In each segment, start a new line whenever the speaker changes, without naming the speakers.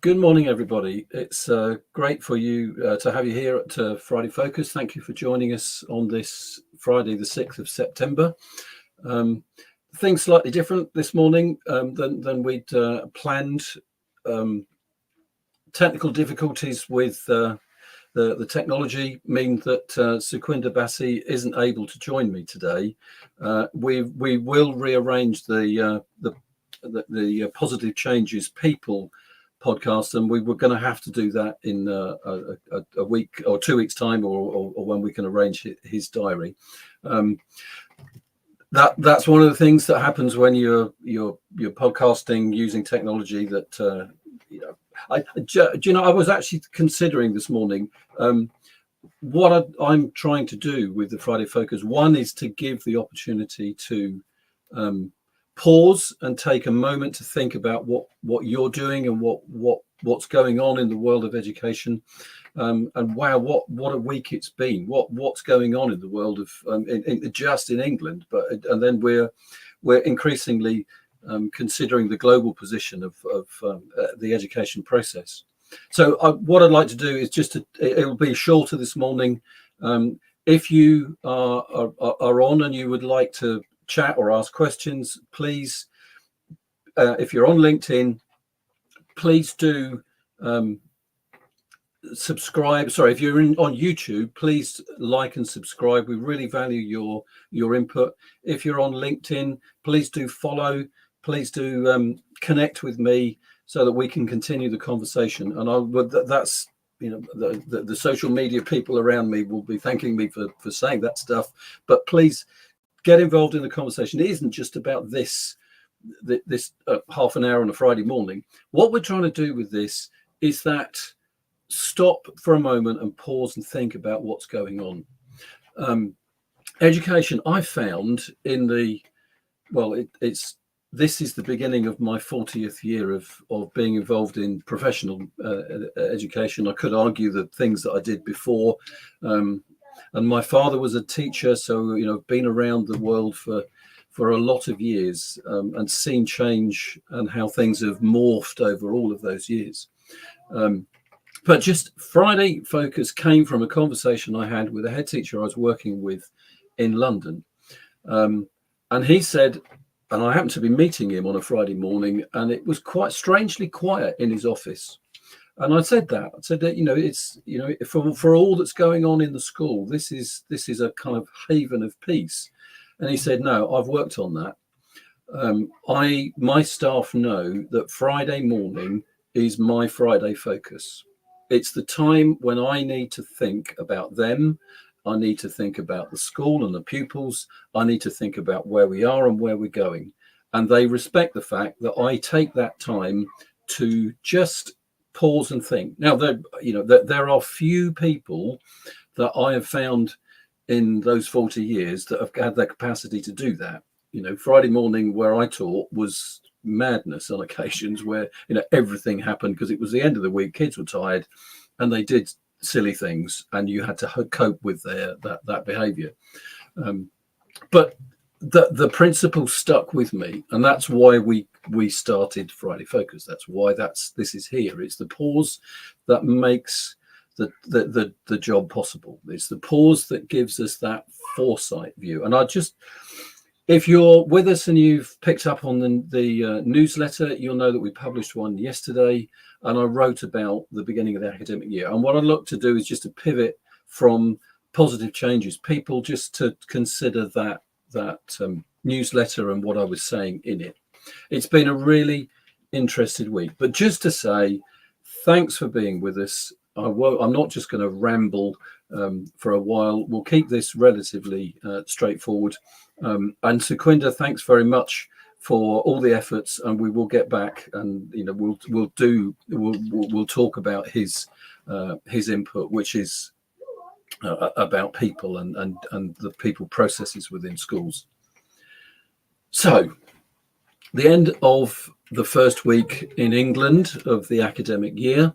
Good morning, everybody. It's great for you to have you here at Friday Focus. Thank you for joining us on this Friday, the 6th of September. Things slightly different this morning than we'd planned. Technical difficulties with the technology mean that Sukwinder Bassi isn't able to join me today. We will rearrange the Positive Changes People podcast, and we were going to have to do that in a week or 2 weeks time, or when we can arrange his diary. That's one of the things that happens when you're podcasting using technology. That I was actually considering this morning what I'm trying to do with the Friday Focus. One is to give the opportunity to pause and take a moment to think about what you're doing and what's going on in the world of education, and wow, what a week it's been. What's going on in the world of just in England, and then we're increasingly considering the global position of the education process. So what I'd like to do is it will be shorter this morning. If you are on and you would like to chat or ask questions, please, if you're on LinkedIn, please do subscribe. Sorry, if you're on YouTube, please like and subscribe. We really value your input. If you're on LinkedIn, please do follow. Please do connect with me so that we can continue the conversation. And that's, the social media people around me will be thanking me for saying that stuff. But please get involved in the conversation. It isn't just about this half an hour on a Friday morning. What we're trying to do with this is that stop for a moment and pause and think about what's going on. Education, I found this is the beginning of my 40th year of being involved in professional education. I could argue the things that I did before. And my father was a teacher, so I've been around the world for a lot of years, and seen change and how things have morphed over all of those years. But just Friday Focus came from a conversation I had with a head teacher I was working with in London, and he said, and I happened to be meeting him on a Friday morning, and it was quite strangely quiet in his office. And I said that it's for all that's going on in the school, this is a kind of haven of peace. And he said, no, I've worked on that. My staff know that Friday morning is my Friday Focus. It's the time when I need to think about them. I need to think about the school and the pupils. I need to think about where we are and where we're going. And they respect the fact that I take that time to just pause and think. Now, there are few people that I have found in those 40 years that have had the capacity to do that. Friday morning where I taught was madness on occasions, where everything happened because it was the end of the week, kids were tired, and they did silly things, and you had to cope with that behavior. But the principle stuck with me, and that's why we started Friday Focus. That's why this is here. It's the pause that makes the job possible. It's the pause that gives us that foresight view. And if you're with us and you've picked up on the newsletter, you'll know that we published one yesterday, and I wrote about the beginning of the academic year. And what I look to do is just to pivot from Positive Changes People, just to consider that newsletter and what I was saying in it. It's been a really interesting week, but just to say thanks for being with us. I'm not just going to ramble for a while. We'll keep this relatively straightforward. And Sukwinder, thanks very much for all the efforts, and we will get back, and we'll talk about his input, which is about people and the people processes within schools. So, the end of the first week in England of the academic year.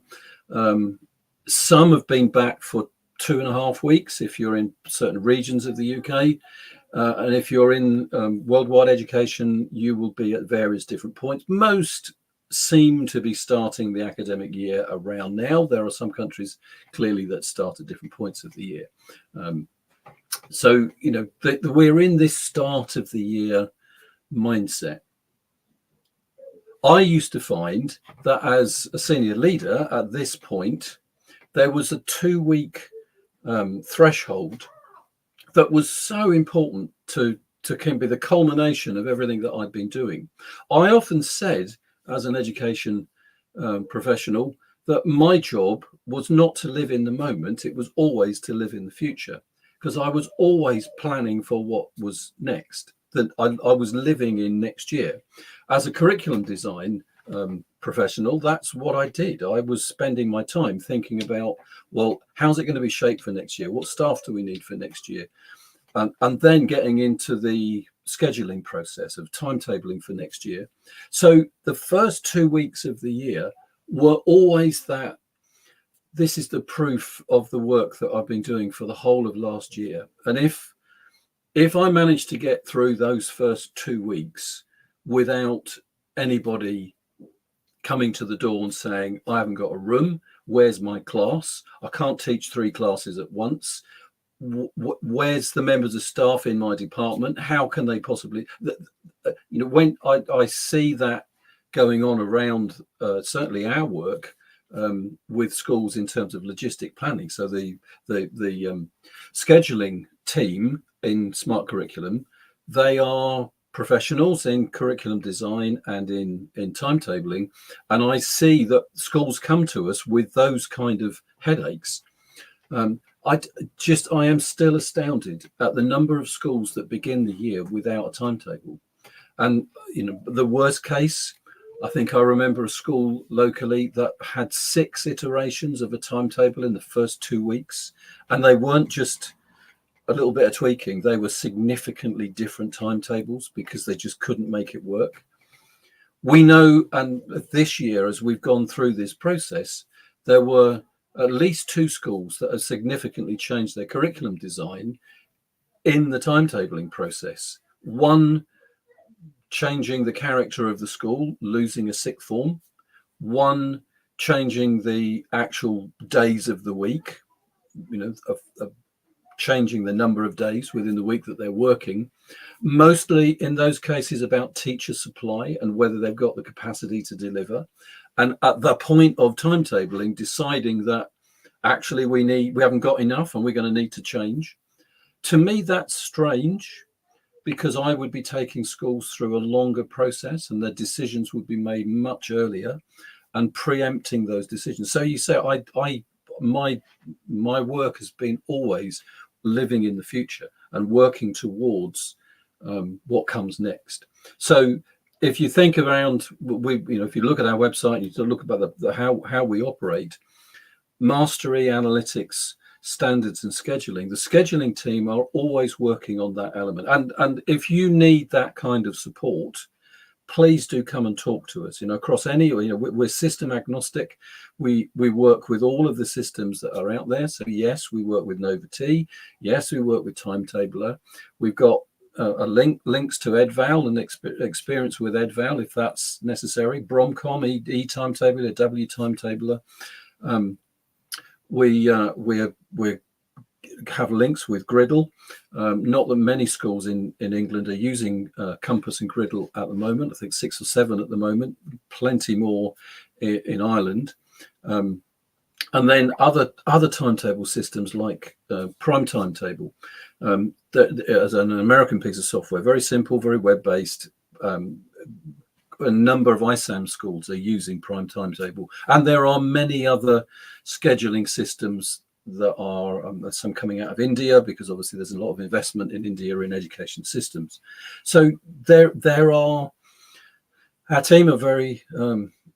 Some have been back for 2.5 weeks if you're in certain regions of the UK. And if you're in worldwide education, you will be at various different points. Most seem to be starting the academic year around now. There are some countries clearly that start at different points of the year. So, we're in this start of the year mindset. I used to find that as a senior leader at this point, there was a 2-week threshold that was so important to be the culmination of everything that I'd been doing. I often said, as an education professional, that my job was not to live in the moment, it was always to live in the future, because I was always planning for what was next, that I was living in next year. As a curriculum design professional, that's what I did. I was spending my time thinking about, well, how's it going to be shaped for next year? What staff do we need for next year? And then getting into the scheduling process of timetabling for next year. So the first 2 weeks of the year were always that this is the proof of the work that I've been doing for the whole of last year. And if I managed to get through those first 2 weeks without anybody coming to the door and saying, I haven't got a room, where's my class? I can't teach 3 classes at once. Where's the members of staff in my department? How can they possibly, when I see that going on around certainly our work with schools in terms of logistic planning. So the scheduling team in Smart Curriculum, they are professionals in curriculum design and in timetabling, and I see that schools come to us with those kind of headaches. I am still astounded at the number of schools that begin the year without a timetable. And the worst case, I think I remember a school locally that had 6 iterations of a timetable in the first 2 weeks, and they weren't just a little bit of tweaking, they were significantly different timetables because they just couldn't make it work. We know, and this year, as we've gone through this process, there were at least 2 schools that have significantly changed their curriculum design in the timetabling process. One changing the character of the school, losing a 6th form. One changing the actual days of the week, changing the number of days within the week that they're working. Mostly in those cases about teacher supply and whether they've got the capacity to deliver. And at the point of timetabling, deciding that actually we haven't got enough and we're going to need to change. To me, that's strange, because I would be taking schools through a longer process and their decisions would be made much earlier and preempting those decisions. So you say, my work has been always living in the future and working towards what comes next. So if you think around, if you look at our website, you look about how we operate, mastery, analytics, standards and scheduling. The scheduling team are always working on that element. And if you need that kind of support, please do come and talk to us. Across any, we're system agnostic. We work with all of the systems that are out there. So yes, we work with Nova T. Yes, we work with Timetabler. We've got links to EdVal and experience with EdVal if that's necessary. Bromcom, e-Timetabler, W-Timetabler. We have links with Griddle. Not that many schools in England are using Compass and Griddle at the moment. I think 6 or 7 at the moment, plenty more in Ireland. And then other timetable systems like Prime Timetable, as an American piece of software, very simple, very web-based. A number of ISAM schools are using Prime Timetable, and there are many other scheduling systems that are some coming out of India, because obviously there's a lot of investment in India in education systems. So there are, our team are very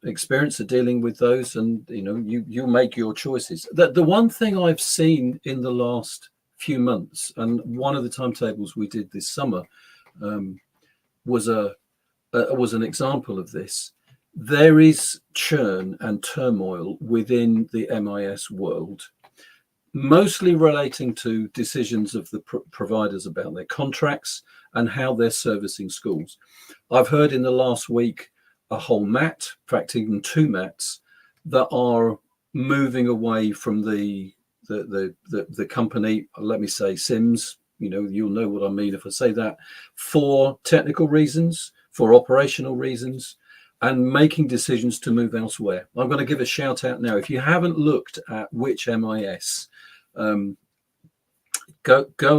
experienced at dealing with those, and you make your choices. The one thing I've seen in the last few months, and one of the timetables we did this summer was an example of this. There is churn and turmoil within the MIS world, mostly relating to decisions of the providers about their contracts and how they're servicing schools. I've heard in the last week a whole mat, in fact, even two mats that are moving away from the company. Let me say Sims. You'll know what I mean if I say that, for technical reasons, for operational reasons, and making decisions to move elsewhere. I'm going to give a shout out now. If you haven't looked at Which MIS, go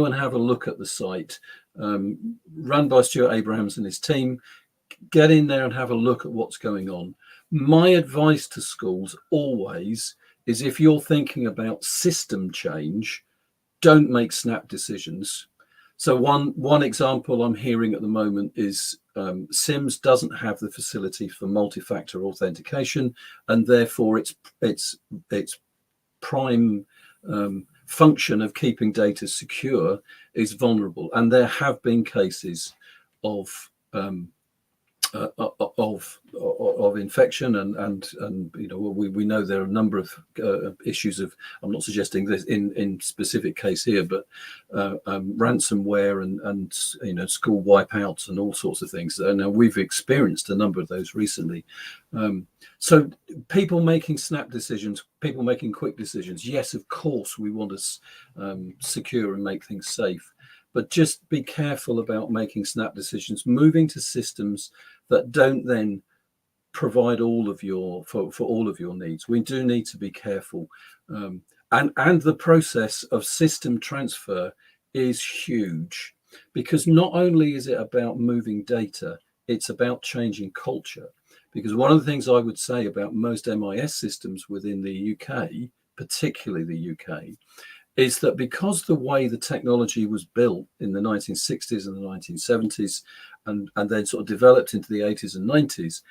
and have a look at the site, run by Stuart Abrahams and his team. Get in there and have a look at what's going on. My advice to schools always is, if you're thinking about system change, don't make snap decisions. So one example I'm hearing at the moment is Sims doesn't have the facility for multi-factor authentication, and therefore its prime function of keeping data secure is vulnerable. And there have been cases of infection, and we know there are a number of issues of, I'm not suggesting this in specific case here, but ransomware and school wipeouts and all sorts of things. Now we've experienced a number of those recently. So people making snap decisions, people making quick decisions. Yes, of course we want to secure and make things safe, but just be careful about making snap decisions, moving to systems that don't then provide all of your for all of your needs. We do need to be careful, and the process of system transfer is huge, because not only is it about moving data, it's about changing culture. Because one of the things I would say about most MIS systems within the UK, particularly the UK, is that because the way the technology was built in the 1960s and the 1970s, and then sort of developed into the 80s and 90s,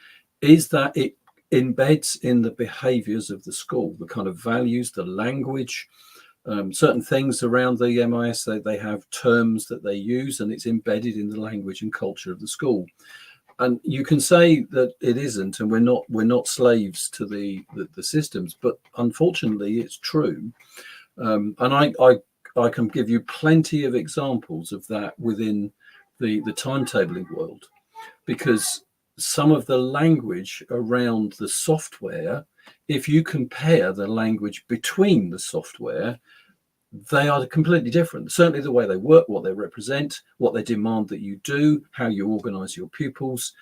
is that it embeds in the behaviors of the school, the kind of values, the language, certain things around the MIS. They have terms that they use, and it's embedded in the language and culture of the school. And you can say that it isn't, and we're not slaves to the systems, but unfortunately it's true. And I can give you plenty of examples of that within the timetabling world, because some of the language around the software, if you compare the language between the software, they are completely different. Certainly the way they work, what they represent, what they demand that you do, how you organize your pupils,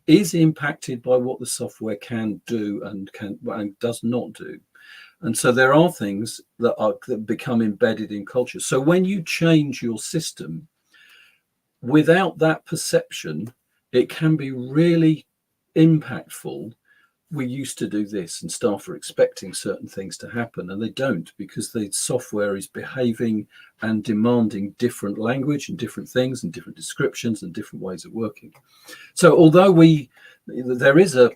is impacted by what the software can do and does not do. And so there are things that become embedded in culture. So when you change your system, without that perception, it can be really impactful. We used to do this, and staff are expecting certain things to happen, and they don't, because the software is behaving and demanding different language and different things and different descriptions and different ways of working. So although there is a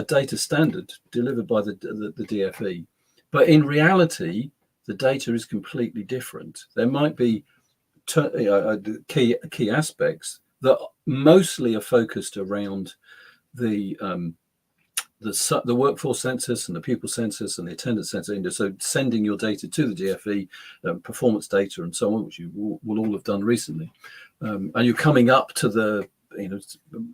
data standard delivered by the DFE, but in reality, the data is completely different. There might be key aspects that mostly are focused around the workforce census and the pupil census and the attendance census. So sending your data to the DFE, performance data and so on, which you will all have done recently. And you're coming up to the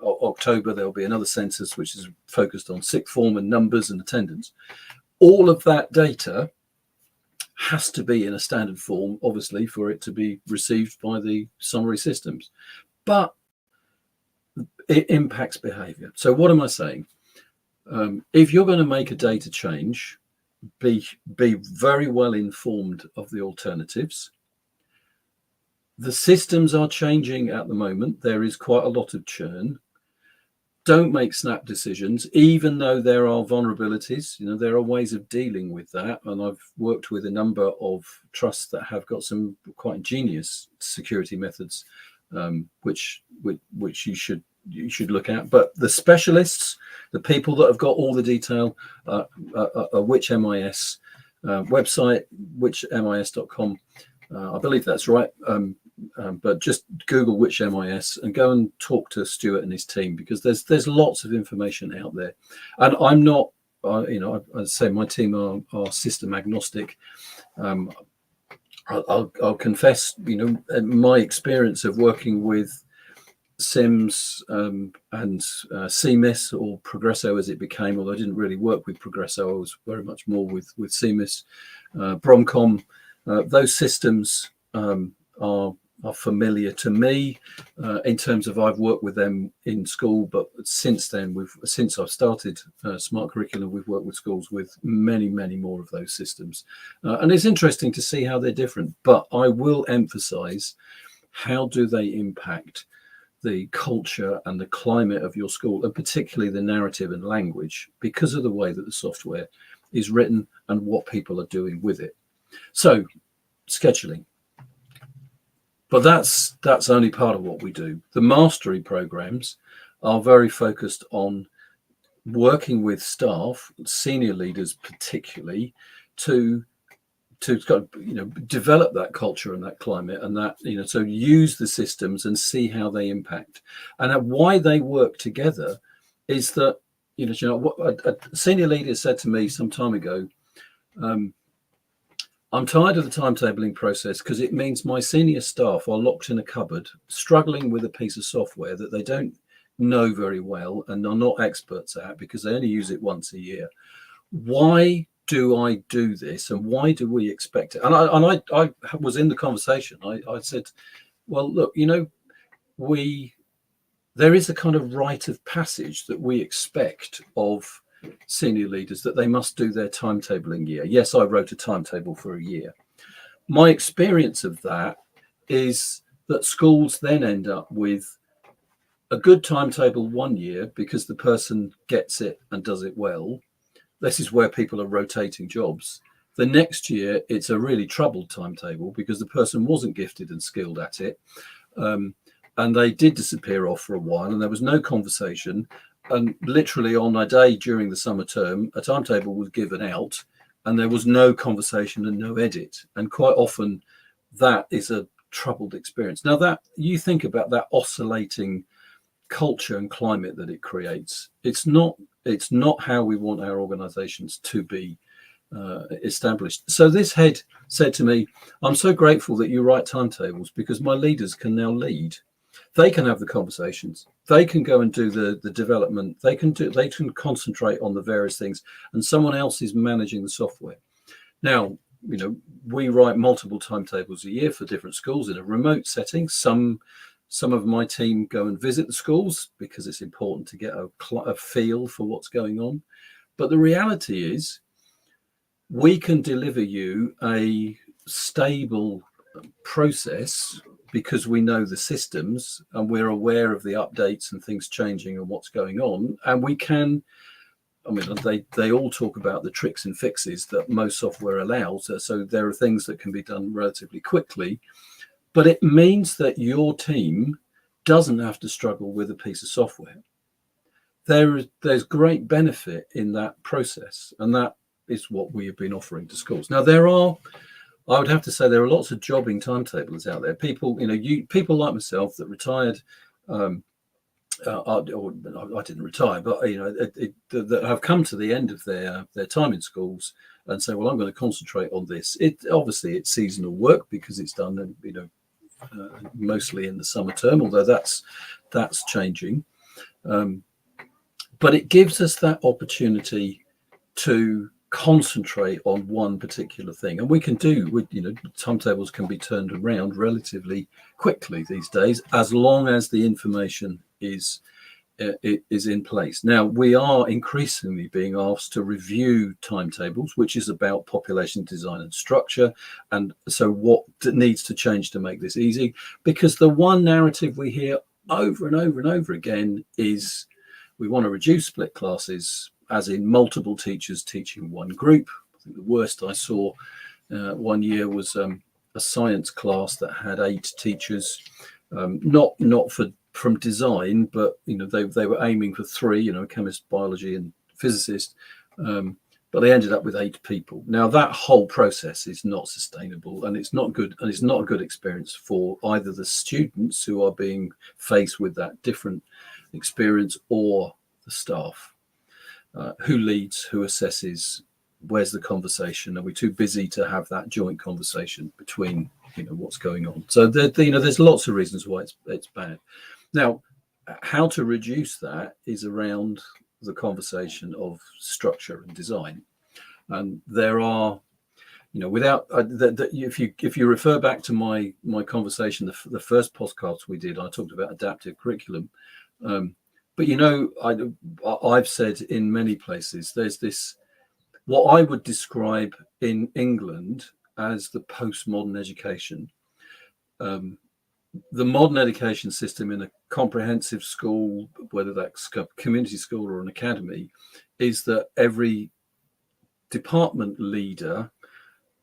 October, there'll be another census which is focused on sixth form and numbers and attendance. All of that data has to be in a standard form, obviously, for it to be received by the summary systems. But it impacts behavior. So what am I saying? If you're going to make a data change, be very well informed of the alternatives. The systems are changing at the moment. There is quite a lot of churn. Don't make snap decisions, even though there are vulnerabilities. There are ways of dealing with that. And I've worked with a number of trusts that have got some quite ingenious security methods, which you should look at. But the specialists, the people that have got all the detail, Which MIS website, whichmis.com. I believe that's right. But just Google Which MIS and go and talk to Stuart and his team, because there's lots of information out there. And I'm not, I say my team are system agnostic. I'll confess, my experience of working with Sims and CMIS, or Progresso as it became, although I didn't really work with Progresso. I was very much more with CMIS, Bromcom. Those systems are familiar to me in terms of I've worked with them in school, but since then, since I've started Smart Curriculum, we've worked with schools with many more of those systems, and it's interesting to see how they're different. But I will emphasize, how do they impact the culture and the climate of your school, and particularly the narrative and language, because of the way that the software is written and what people are doing with it. So scheduling, but that's only part of what we do. The mastery programs are very focused on working with staff, senior leaders particularly, to develop that culture and that climate, and that, so use the systems and see how they impact. And why they work together is that, what a senior leader said to me some time ago, I'm tired of the timetabling process because it means my senior staff are locked in a cupboard, struggling with a piece of software that they don't know very well and are not experts at because they only use it once a year. Why do I do this, and why do we expect it? And I was in the conversation. I said, well, look, there is a kind of rite of passage that we expect of senior leaders, that they must do their timetabling year. Yes, I wrote a timetable for a year. My experience of that is that schools then end up with a good timetable one year because the person gets it and does it well. This is where people are rotating jobs. The next year, it's a really troubled timetable because the person wasn't gifted and skilled at it. And they did disappear off for a while, and there was no conversation. And literally on a day during the summer term, a timetable was given out and there was no conversation and no edit. And quite often that is a troubled experience. Now, that you think about that oscillating culture and climate that it creates, it's not how we want our organizations to be established. So this head said to me, I'm so grateful that you write timetables because my leaders can now lead. They can have the conversations, they can go and do the development, they can concentrate on the various things, and someone else is managing the software. Now, we write multiple timetables a year for different schools in a remote setting. Some of my team go and visit the schools because it's important to get a feel for what's going on. But the reality is, we can deliver you a stable process because we know the systems and we're aware of the updates and things changing and what's going on. And we can, they all talk about the tricks and fixes that most software allows. So there are things that can be done relatively quickly, but it means that your team doesn't have to struggle with a piece of software. There's great benefit in that process, and that is what we have been offering to schools. Now, I would have to say there are lots of jobbing timetablers out there. People, people like myself that retired, or I didn't retire, but that have come to the end of their time in schools and say, well, I'm going to concentrate on this. Obviously it's seasonal work because it's done, mostly in the summer term, although that's changing. But it gives us that opportunity to concentrate on one particular thing, and we can timetables can be turned around relatively quickly these days, as long as the information is in place. Now, we are increasingly being asked to review timetables, which is about population design and structure, and so what needs to change to make this easy, because the one narrative we hear over and over and over again is we want to reduce split classes, as in multiple teachers teaching one group. I think the worst I saw one year was a science class that had 8 teachers, not from design, but they were aiming for 3, a chemist, biology, and physicist, but they ended up with 8 people. Now, that whole process is not sustainable, and it's not good, and it's not a good experience for either the students who are being faced with that different experience, or the staff. Who leads, who assesses, where's the conversation? Are we too busy to have that joint conversation between what's going on? So there's lots of reasons why it's bad. Now, how to reduce that is around the conversation of structure and design. And there are, without if you refer back to my conversation, the first podcast we did, I talked about adaptive curriculum. But I've said in many places there's this, what I would describe in England as the postmodern education. The modern education system in a comprehensive school, whether that's a community school or an academy, is that every department leader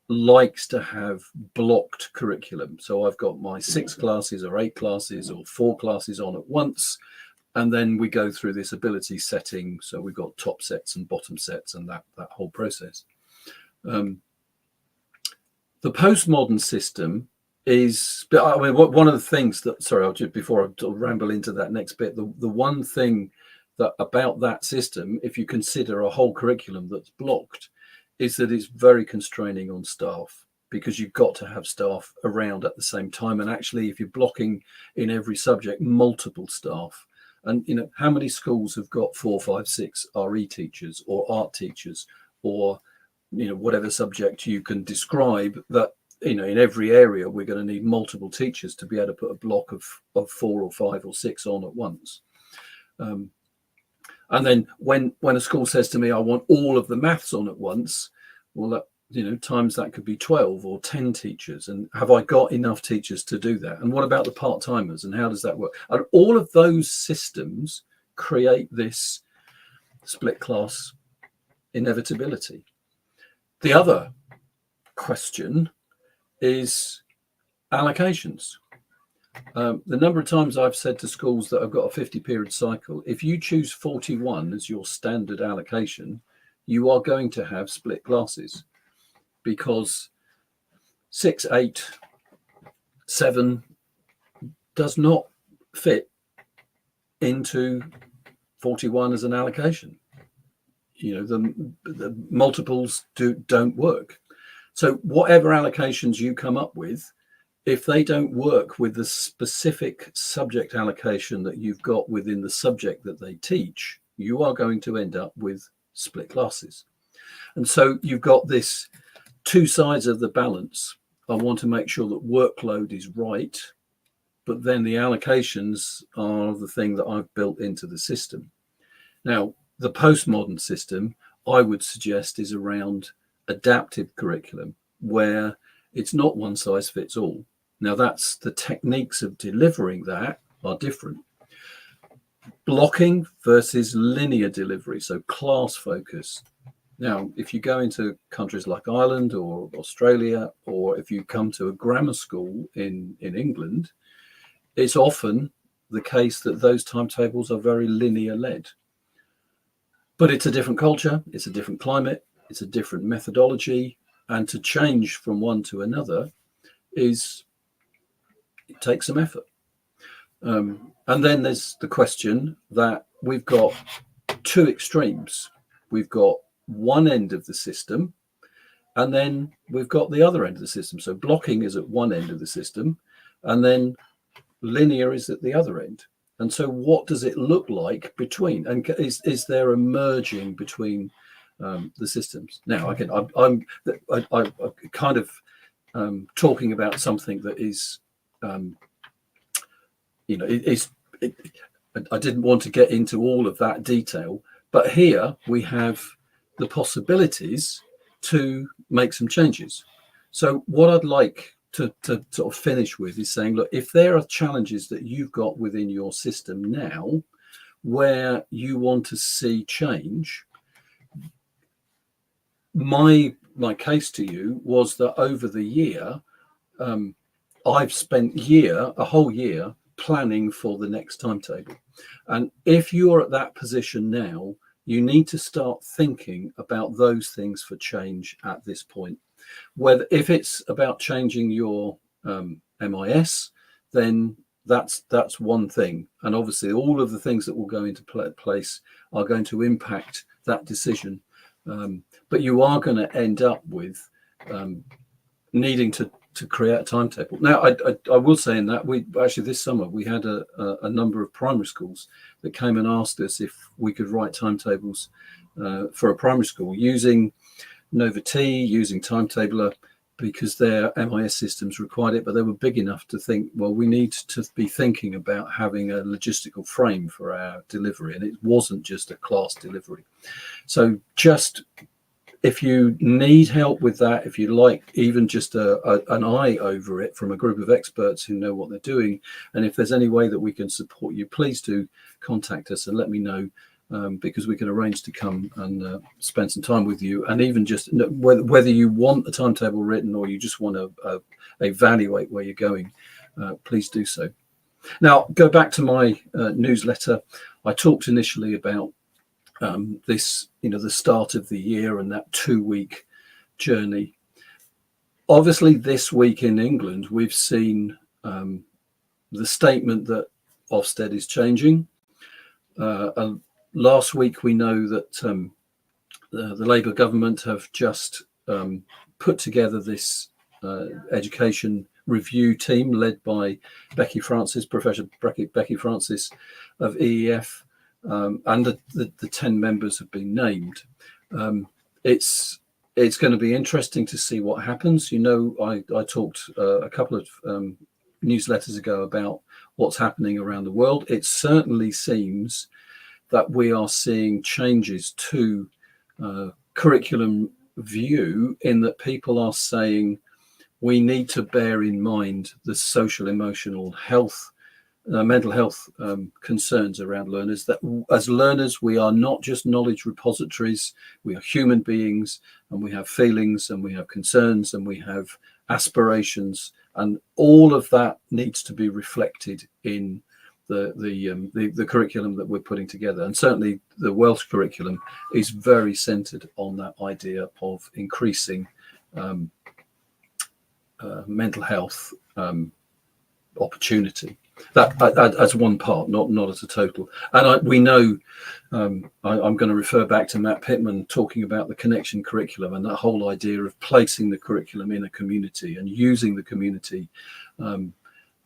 likes to have blocked curriculum. So I've got my 6 classes or 8 classes or 4 classes on at once. And then we go through this ability setting. So we've got top sets and bottom sets and that whole process. The postmodern system is, I mean, one of the things that, sorry, I'll just, before I ramble into that next bit, the one thing that about that system, if you consider a whole curriculum that's blocked, is that it's very constraining on staff, because you've got to have staff around at the same time. And actually, if you're blocking in every subject, multiple staff, and how many schools have got 4, 5, 6 RE teachers or art teachers, or whatever subject you can describe, that in every area we're going to need multiple teachers to be able to put a block of 4 or 5 or 6 on at once. And then when a school says to me, I want all of the maths on at once, well, that, times that could be 12 or 10 teachers. And have I got enough teachers to do that? And what about the part-timers, and how does that work? And all of those systems create this split class inevitability. The other question is allocations. The number of times I've said to schools that have got a 50-period cycle, if you choose 41 as your standard allocation, you are going to have split classes, because 6, 8, 7 does not fit into 41 as an allocation. The multiples don't work. So whatever allocations you come up with, if they don't work with the specific subject allocation that you've got within the subject that they teach, you are going to end up with split classes. And so you've got this 2 sides of the balance. I want to make sure that workload is right, but then the allocations are the thing that I've built into the system. Now, the postmodern system, I would suggest, is around adaptive curriculum, where it's not one size fits all. Now, that's the techniques of delivering that are different. Blocking versus linear delivery, so class focus. Now, if you go into countries like Ireland or Australia, or if you come to a grammar school in England, it's often the case that those timetables are very linear led. But it's a different culture, it's a different climate, it's a different methodology, and to change from one to another it takes some effort. And then there's the question that we've got 2 extremes. We've got one end of the system, and then we've got the other end of the system. So blocking is at one end of the system, and then linear is at the other end. And so what does it look like between? And is there a merging between the systems? Now, again, I'm kind of talking about something that is, I didn't want to get into all of that detail, but here we have the possibilities to make some changes. So what I'd like to sort of finish with is saying, look, if there are challenges that you've got within your system now where you want to see change, my case to you was that over the year, I've spent a whole year planning for the next timetable. And if you're at that position now, you need to start thinking about those things for change at this point. Whether if it's about changing your MIS, then that's one thing. And obviously all of the things that will go into place are going to impact that decision. But you are going to end up with needing to create a timetable. Now, I will say in that we actually this summer we had a number of primary schools that came and asked us if we could write timetables for a primary school using Nova T, using Timetabler, because their MIS systems required it, but they were big enough to think, well, we need to be thinking about having a logistical frame for our delivery, and it wasn't just a class delivery. So just if you need help with that, if you like even just an eye over it from a group of experts who know what they're doing, and if there's any way that we can support you, please do contact us and let me know, because we can arrange to come and spend some time with you, and even just whether you want a timetable written or you just want to evaluate where you're going, please do so. Now, go back to my newsletter. I talked initially about this, the start of the year and that 2-week journey. Obviously, this week in England, we've seen the statement that Ofsted is changing. Last week, we know that the Labour government have just put together this education review team led by Becky Francis, Professor Becky Francis of EEF, and the 10 members have been named. It's going to be interesting to see what happens. I talked a couple of newsletters ago about what's happening around the world. It certainly seems that we are seeing changes to curriculum view, in that people are saying we need to bear in mind the social, emotional health, mental health concerns around learners, that as learners, we are not just knowledge repositories, we are human beings, and we have feelings, and we have concerns, and we have aspirations, and all of that needs to be reflected in the curriculum that we're putting together. And certainly the Welsh curriculum is very centered on that idea of increasing mental health opportunity. That as one part, not as a total. And we know, I'm going to refer back to Matt Pittman talking about the connection curriculum and that whole idea of placing the curriculum in a community and using the community,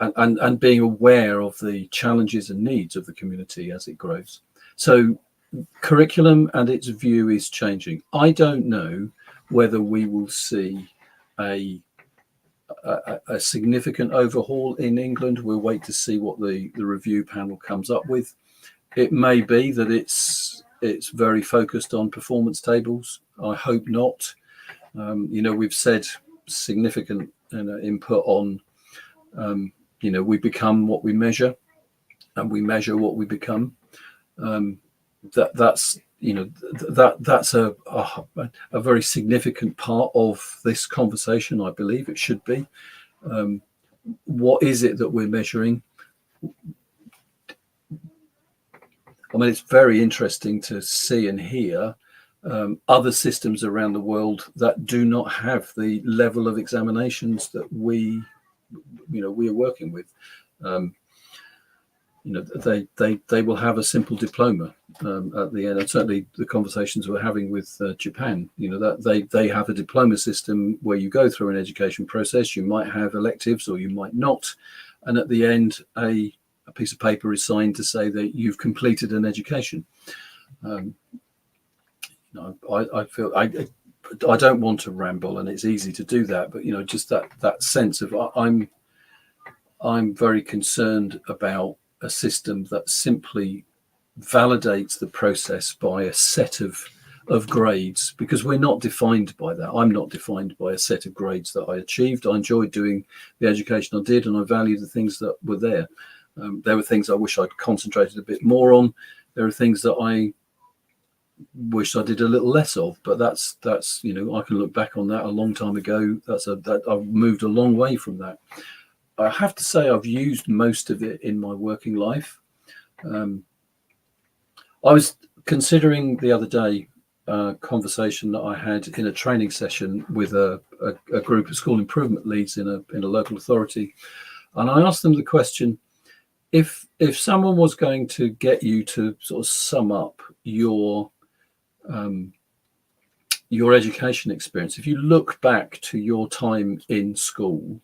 and being aware of the challenges and needs of the community as it grows. So curriculum and its view is changing. I don't know whether we will see a significant overhaul in England. We'll wait to see what the review panel comes up with. It may be that it's very focused on performance tables. I hope not. We've said significant input on we become what we measure, and we measure what we become. That's a very significant part of this conversation. I believe it should be. What is it that we're measuring? I mean, it's very interesting to see and hear other systems around the world that do not have the level of examinations that we are working with. They will have a simple diploma at the end. And certainly the conversations we're having with Japan, that they have a diploma system where you go through an education process. You might have electives or you might not, and at the end a piece of paper is signed to say that you've completed an education. I feel I don't want to ramble, and it's easy to do that, but just that sense of I'm very concerned about a system that simply validates the process by a set of grades, because we're not defined by that. I'm not defined by a set of grades that I achieved. I enjoyed doing the education I did, and I value the things that were there. There were things I wish I'd concentrated a bit more on. There are things that I wish I did a little less of, but that's I can look back on that a long time ago. I've moved a long way from that. I have to say I've used most of it in my working life. I was considering the other day a conversation that I had in a training session with a group of school improvement leads in a local authority, and I asked them the question: if someone was going to get you to sort of sum up your your education experience, if you look back to your time in school,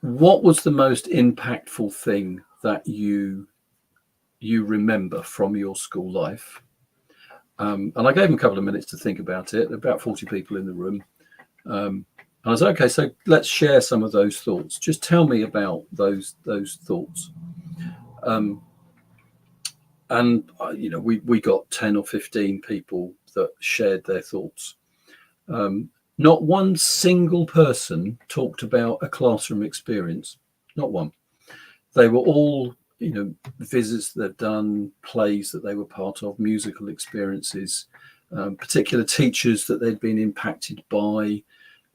what was the most impactful thing that you remember from your school life? And I gave them a couple of minutes to think about it. About 40 people in the room. And I was okay, so let's share some of those thoughts. Just tell me about those thoughts. And we got 10 or 15 people that shared their thoughts. Not one single person talked about a classroom experience. Not one. They were all, visits they've done, plays that they were part of, musical experiences, particular teachers that they'd been impacted by,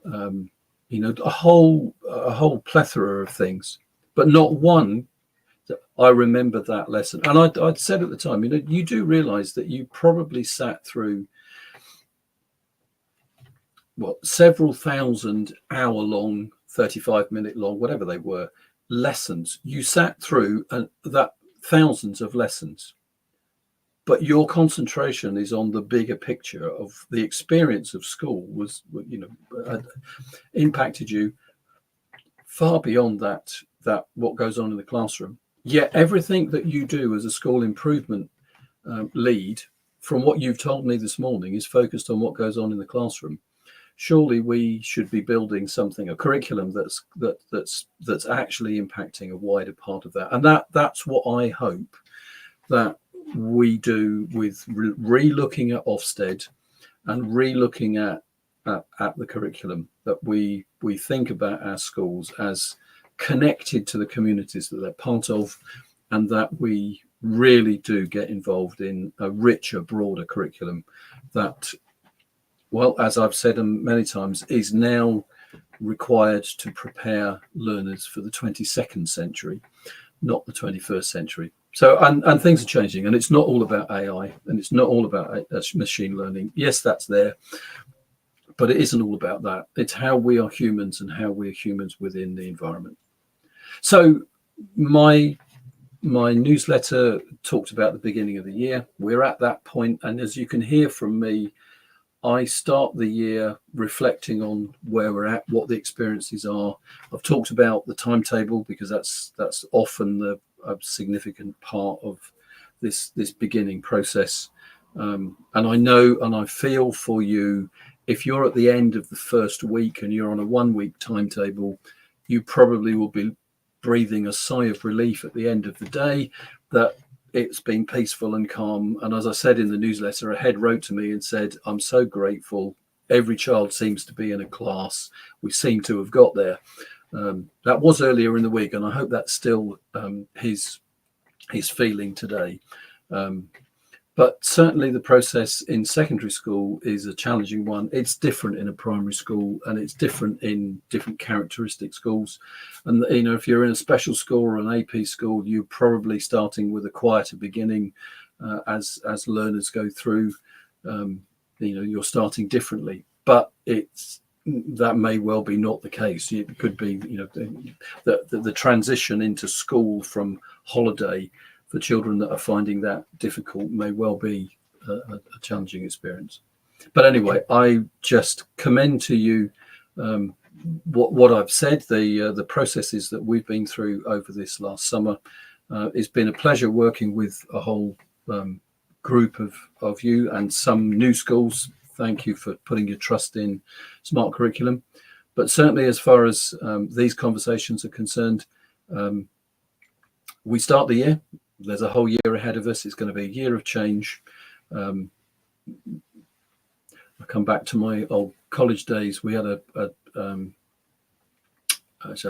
a whole plethora of things, but not one. I remember that lesson. And I'd said at the time, you do realize that you probably sat through several thousand hour-long, 35-minute long, whatever they were, lessons. You sat through that thousands of lessons, but your concentration is on the bigger picture of the experience of school was, impacted you far beyond that what goes on in the classroom. Yet everything that you do as a school improvement lead, from what you've told me this morning, is focused on what goes on in the classroom. Surely we should be building something, a curriculum that's actually impacting a wider part of that. And that's what I hope that we do with re-looking at Ofsted and re-looking at the curriculum, that we think about our schools as connected to the communities that they're part of, and that we really do get involved in a richer, broader curriculum that, well, as I've said many times, is now required to prepare learners for the 22nd century, not the 21st century. So, and things are changing, and it's not all about AI, and it's not all about machine learning. Yes, that's there, but it isn't all about that. It's how we are humans and how we're humans within the environment. So my newsletter talked about the beginning of the year. We're at that point, and as you can hear from me, I start the year reflecting on where we're at, what the experiences are. I've talked about the timetable because that's often a significant part of this beginning process. And I know and I feel for you, if you're at the end of the first week and you're on a 1 week timetable, you probably will be breathing a sigh of relief at the end of the day that it's been peaceful and calm. And as I said in the newsletter, a head wrote to me and said, I'm so grateful. Every child seems to be in a class. We seem to have got there. That was earlier in the week, and I hope that's still his feeling today. But certainly the process in secondary school is a challenging one. It's different in a primary school, and it's different in different characteristic schools. And, if you're in a special school or an AP school, you're probably starting with a quieter beginning as learners go through. You're starting differently, but that may well be not the case. It could be, the transition into school from holiday for children that are finding that difficult may well be a challenging experience. But anyway, I just commend to you what I've said, the processes that we've been through over this last summer. It's been a pleasure working with a whole group of you and some new schools. Thank you for putting your trust in Smart Curriculum. But certainly as far as these conversations are concerned, we start the year. There's a whole year ahead of us. It's going to be a year of change. I come back to my old college days. We had a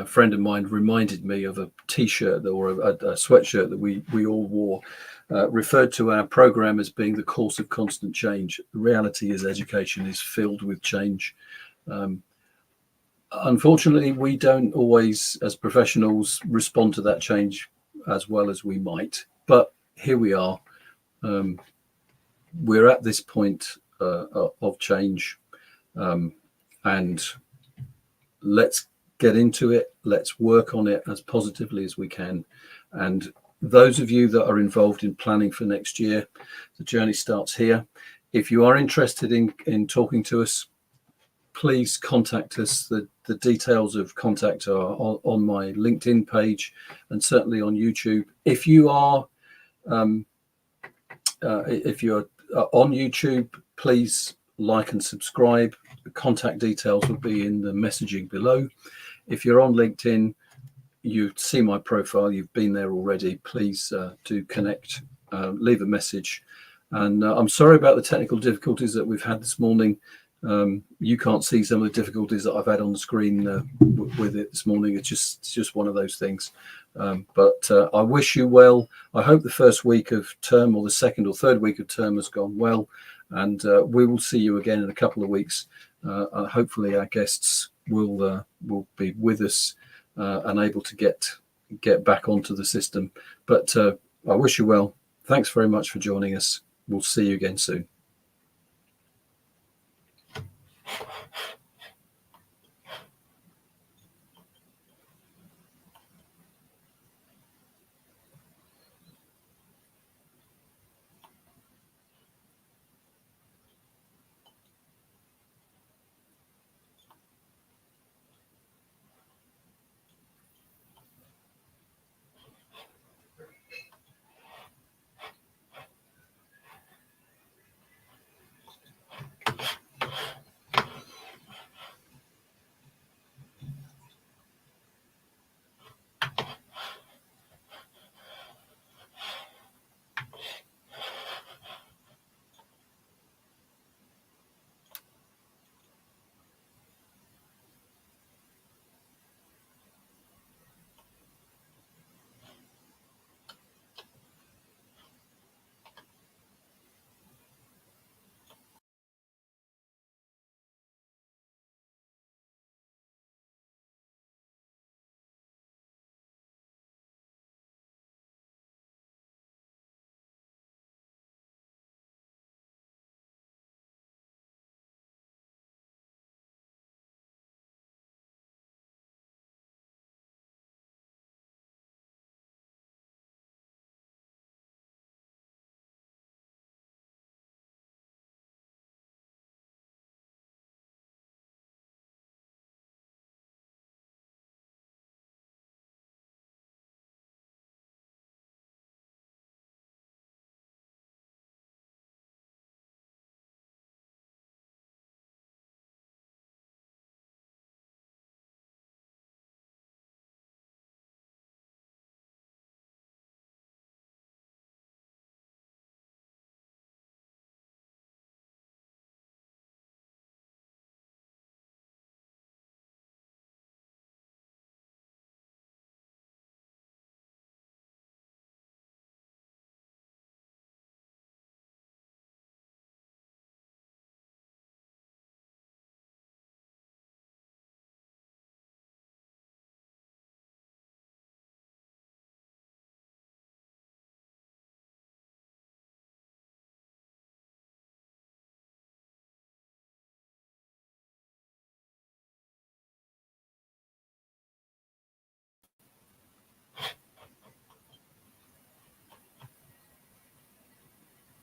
friend of mine reminded me of a T-shirt or a sweatshirt that we all wore, referred to our program as being the course of constant change. The reality is education is filled with change. Unfortunately, we don't always, as professionals, respond to that change as well as we might, but here we are. We're at this point of change, and let's get into it. Let's work on it as positively as we can. And those of you that are involved in planning for next year, the journey starts here. If you are interested in talking to us, please contact us. The details of contact are on my LinkedIn page and certainly on YouTube. If you are on YouTube, please like and subscribe. The contact details will be in the messaging below. If you're on LinkedIn, you see my profile, you've been there already. Please do connect, leave a message. And I'm sorry about the technical difficulties that we've had this morning. You can't see some of the difficulties that I've had on the screen with it this morning. It's just one of those things. But I wish you well. I hope the first week of term or the second or third week of term has gone well. And we will see you again in a couple of weeks. Hopefully our guests will be with us and able to get back onto the system. But I wish you well. Thanks very much for joining us. We'll see you again soon.